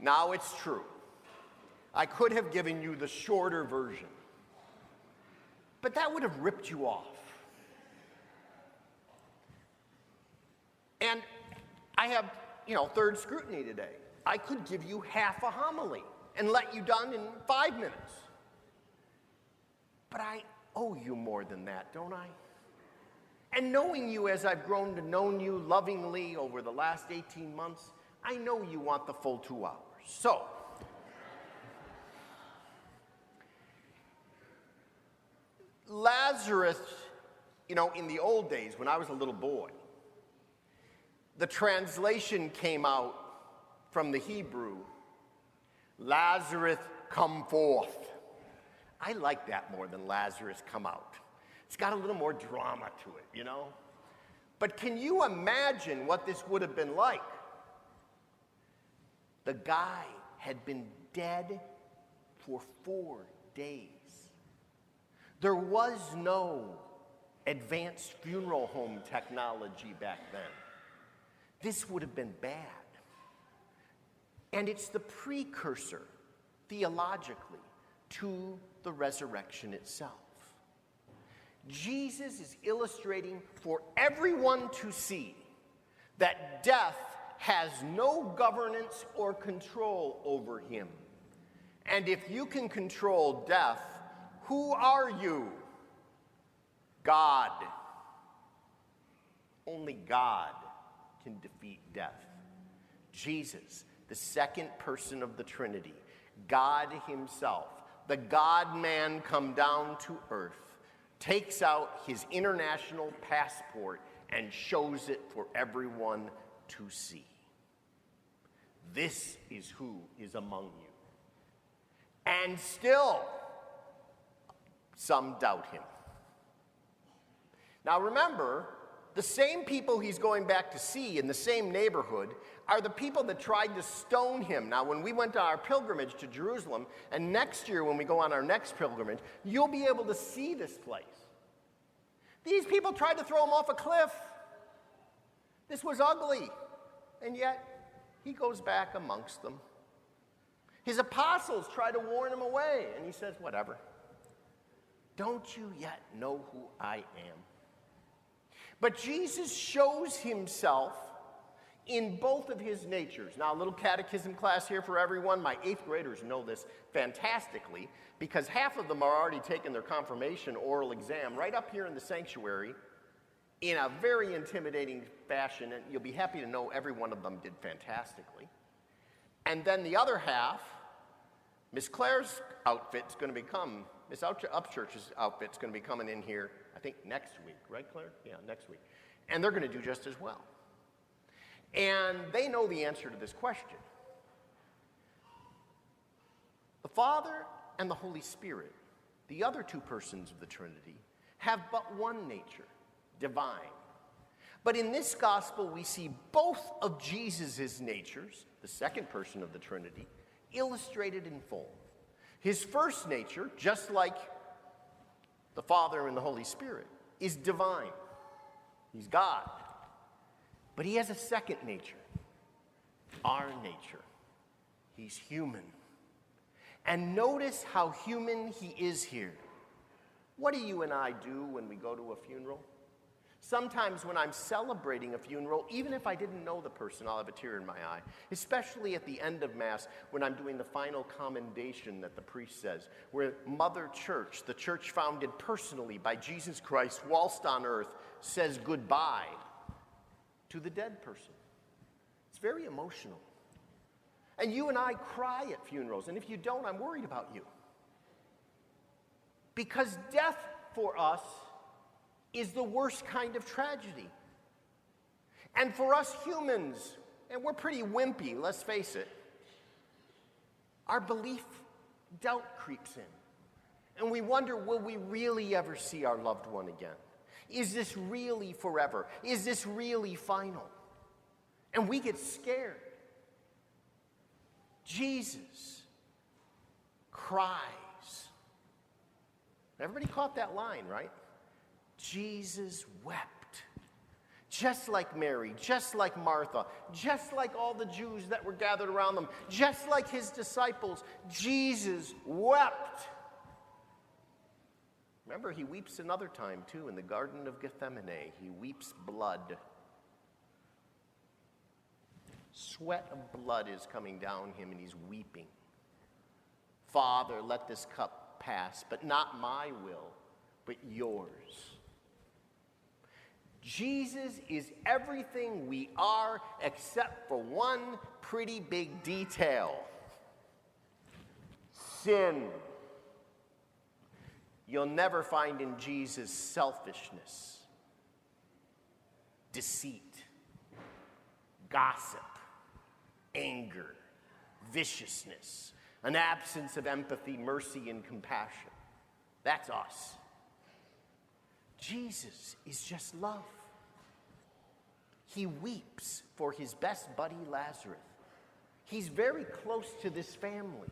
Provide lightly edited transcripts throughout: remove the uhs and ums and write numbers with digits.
Now it's true. I could have given you the shorter version, but that would have ripped you off. And I have, third scrutiny today. I could give you half a homily and let you done in 5 minutes. But I owe you more than that, don't I? And knowing you as I've grown to know you lovingly over the last 18 months, I know you want the full 2 hours. So, Lazarus, in the old days when I was a little boy, the translation came out from the Hebrew, Lazarus come forth. I like that more than Lazarus come out. It's got a little more drama to it, But can you imagine what this would have been like? The guy had been dead for 4 days. There was no advanced funeral home technology back then. This would have been bad. And it's the precursor, theologically, to the resurrection itself. Jesus is illustrating for everyone to see that death has no governance or control over him. And if you can control death, who are you? God. Only God can defeat death. Jesus, the second person of the Trinity, God himself, the God-man come down to earth, takes out his international passport and shows it for everyone to see. This is who is among you. And still, some doubt him. Now remember, the same people he's going back to see in the same neighborhood are the people that tried to stone him. Now, when we went on our pilgrimage to Jerusalem, and next year when we go on our next pilgrimage, you'll be able to see this place. These people tried to throw him off a cliff. This was ugly. And yet, he goes back amongst them. His apostles try to warn him away, and he says, whatever. Don't you yet know who I am? But Jesus shows himself in both of his natures. Now, a little catechism class here for everyone. My 8th graders know this fantastically because half of them are already taking their confirmation oral exam right up here in the sanctuary in a very intimidating fashion, and you'll be happy to know every one of them did fantastically. And then the other half, Miss Claire's outfit's going to become, Miss Upchurch's outfit's going to be coming in here, I think next week, right, Claire? Yeah, next week. And they're going to do just as well. And they know the answer to this question. The Father and the Holy Spirit, the other 2 persons of the Trinity, have but one nature, divine. But in this gospel, we see both of Jesus' natures, the second person of the Trinity, illustrated in full. His first nature, just like the Father and the Holy Spirit, is divine. He's God. But he has a second nature, our nature. He's human. And notice how human he is here. What do you and I do when we go to a funeral? Sometimes when I'm celebrating a funeral, even if I didn't know the person, I'll have a tear in my eye. Especially at the end of Mass when I'm doing the final commendation that the priest says, where Mother Church, the church founded personally by Jesus Christ whilst on earth, says goodbye to the dead person. It's very emotional. And you and I cry at funerals, and if you don't, I'm worried about you. Because death for us is the worst kind of tragedy. And for us humans, and we're pretty wimpy, let's face it, our belief doubt creeps in. And we wonder, will we really ever see our loved one again? Is this really forever? Is this really final? And we get scared. Jesus cries. Everybody caught that line, right? Jesus wept. Just like Mary, just like Martha, just like all the Jews that were gathered around them, just like his disciples, Jesus wept. Remember, he weeps another time too in the Garden of Gethsemane. He weeps blood. Sweat of blood is coming down him and he's weeping. Father, let this cup pass, but not my will, but yours. Jesus is everything we are except for one pretty big detail. Sin. You'll never find in Jesus selfishness, deceit, gossip, anger, viciousness, an absence of empathy, mercy, and compassion. That's us. Jesus is just love. He weeps for his best buddy, Lazarus. He's very close to this family,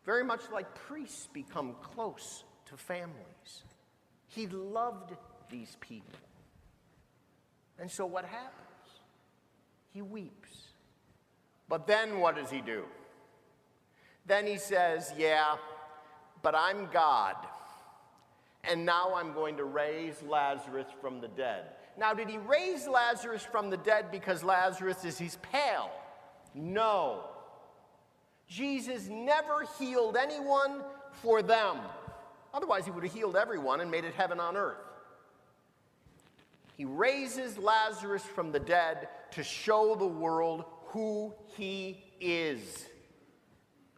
very much like priests become close to families. He loved these people. And so what happens? He weeps. But then what does he do? Then he says, yeah, but I'm God. And now I'm going to raise Lazarus from the dead. Now, did he raise Lazarus from the dead because Lazarus is pale? No. Jesus never healed anyone for them. Otherwise, he would have healed everyone and made it heaven on earth. He raises Lazarus from the dead to show the world who he is.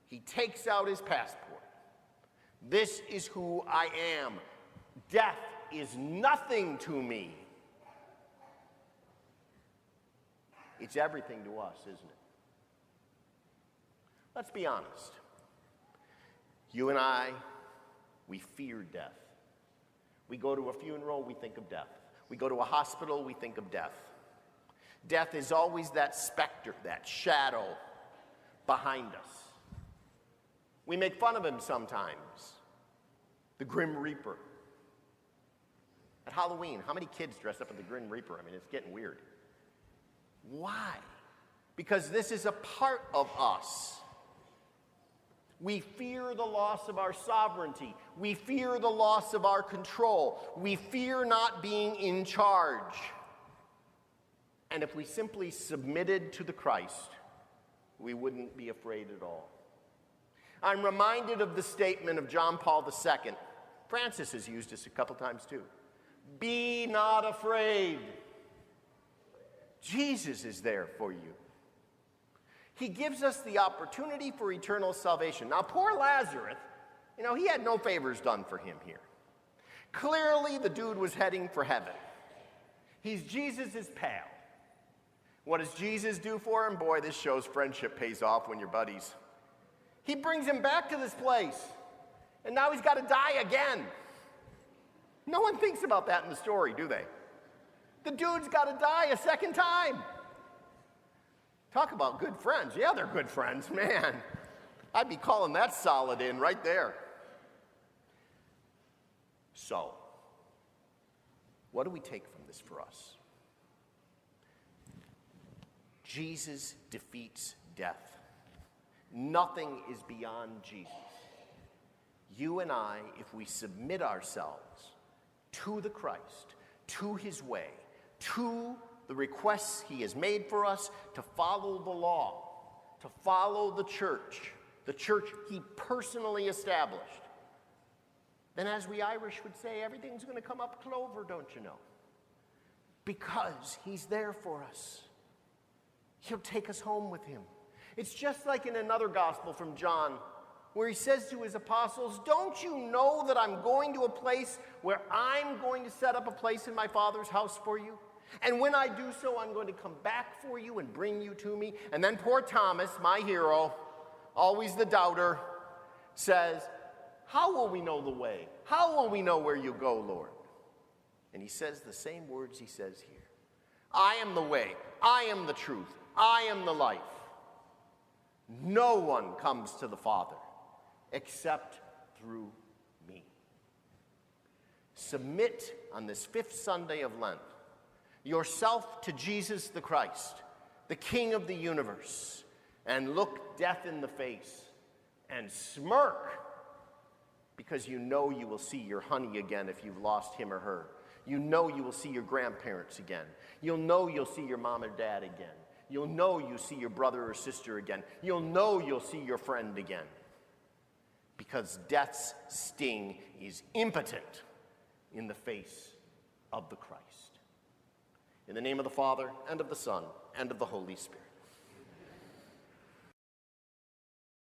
He takes out his passport. This is who I am. Death is nothing to me. It's everything to us, isn't it? Let's be honest. You and I, we fear death. We go to a funeral, we think of death. We go to a hospital, we think of death. Death is always that specter, that shadow behind us. We make fun of him sometimes. The Grim Reaper. At Halloween, how many kids dress up as the Grim Reaper? I mean, it's getting weird. Why? Because this is a part of us. We fear the loss of our sovereignty. We fear the loss of our control. We fear not being in charge. And if we simply submitted to the Christ, we wouldn't be afraid at all. I'm reminded of the statement of John Paul II. Francis has used this a couple times too. Be not afraid. Jesus is there for you. He gives us the opportunity for eternal salvation. Now, poor Lazarus, he had no favors done for him here. Clearly, the dude was heading for heaven. He's Jesus' pal. What does Jesus do for him? Boy, this shows friendship pays off when you're buddies. He brings him back to this place, and now he's got to die again. No one thinks about that in the story, do they? The dude's got to die a second time. Talk about good friends. Yeah, they're good friends, man. I'd be calling that solid in right there. So, what do we take from this for us? Jesus defeats death. Nothing is beyond Jesus. You and I, if we submit ourselves to the Christ, to his way, to the requests he has made for us, to follow the law, to follow the church he personally established, then as we Irish would say, everything's going to come up clover, don't you know? Because he's there for us. He'll take us home with him. It's just like in another gospel from John, where he says to his apostles, don't you know that I'm going to a place where I'm going to set up a place in my Father's house for you? And when I do so, I'm going to come back for you and bring you to me. And then poor Thomas, my hero, always the doubter, says, how will we know the way? How will we know where you go, Lord? And he says the same words he says here. I am the way. I am the truth. I am the life. No one comes to the Father except through me. Submit on this 5th Sunday of Lent yourself to Jesus the Christ, the King of the universe, and look death in the face and smirk because you know you will see your honey again if you've lost him or her. You know you will see your grandparents again. You'll know you'll see your mom or dad again. You'll know you'll see your brother or sister again. You'll know you'll see your friend again. Because death's sting is impotent in the face of the Christ. In the name of the Father, and of the Son, and of the Holy Spirit.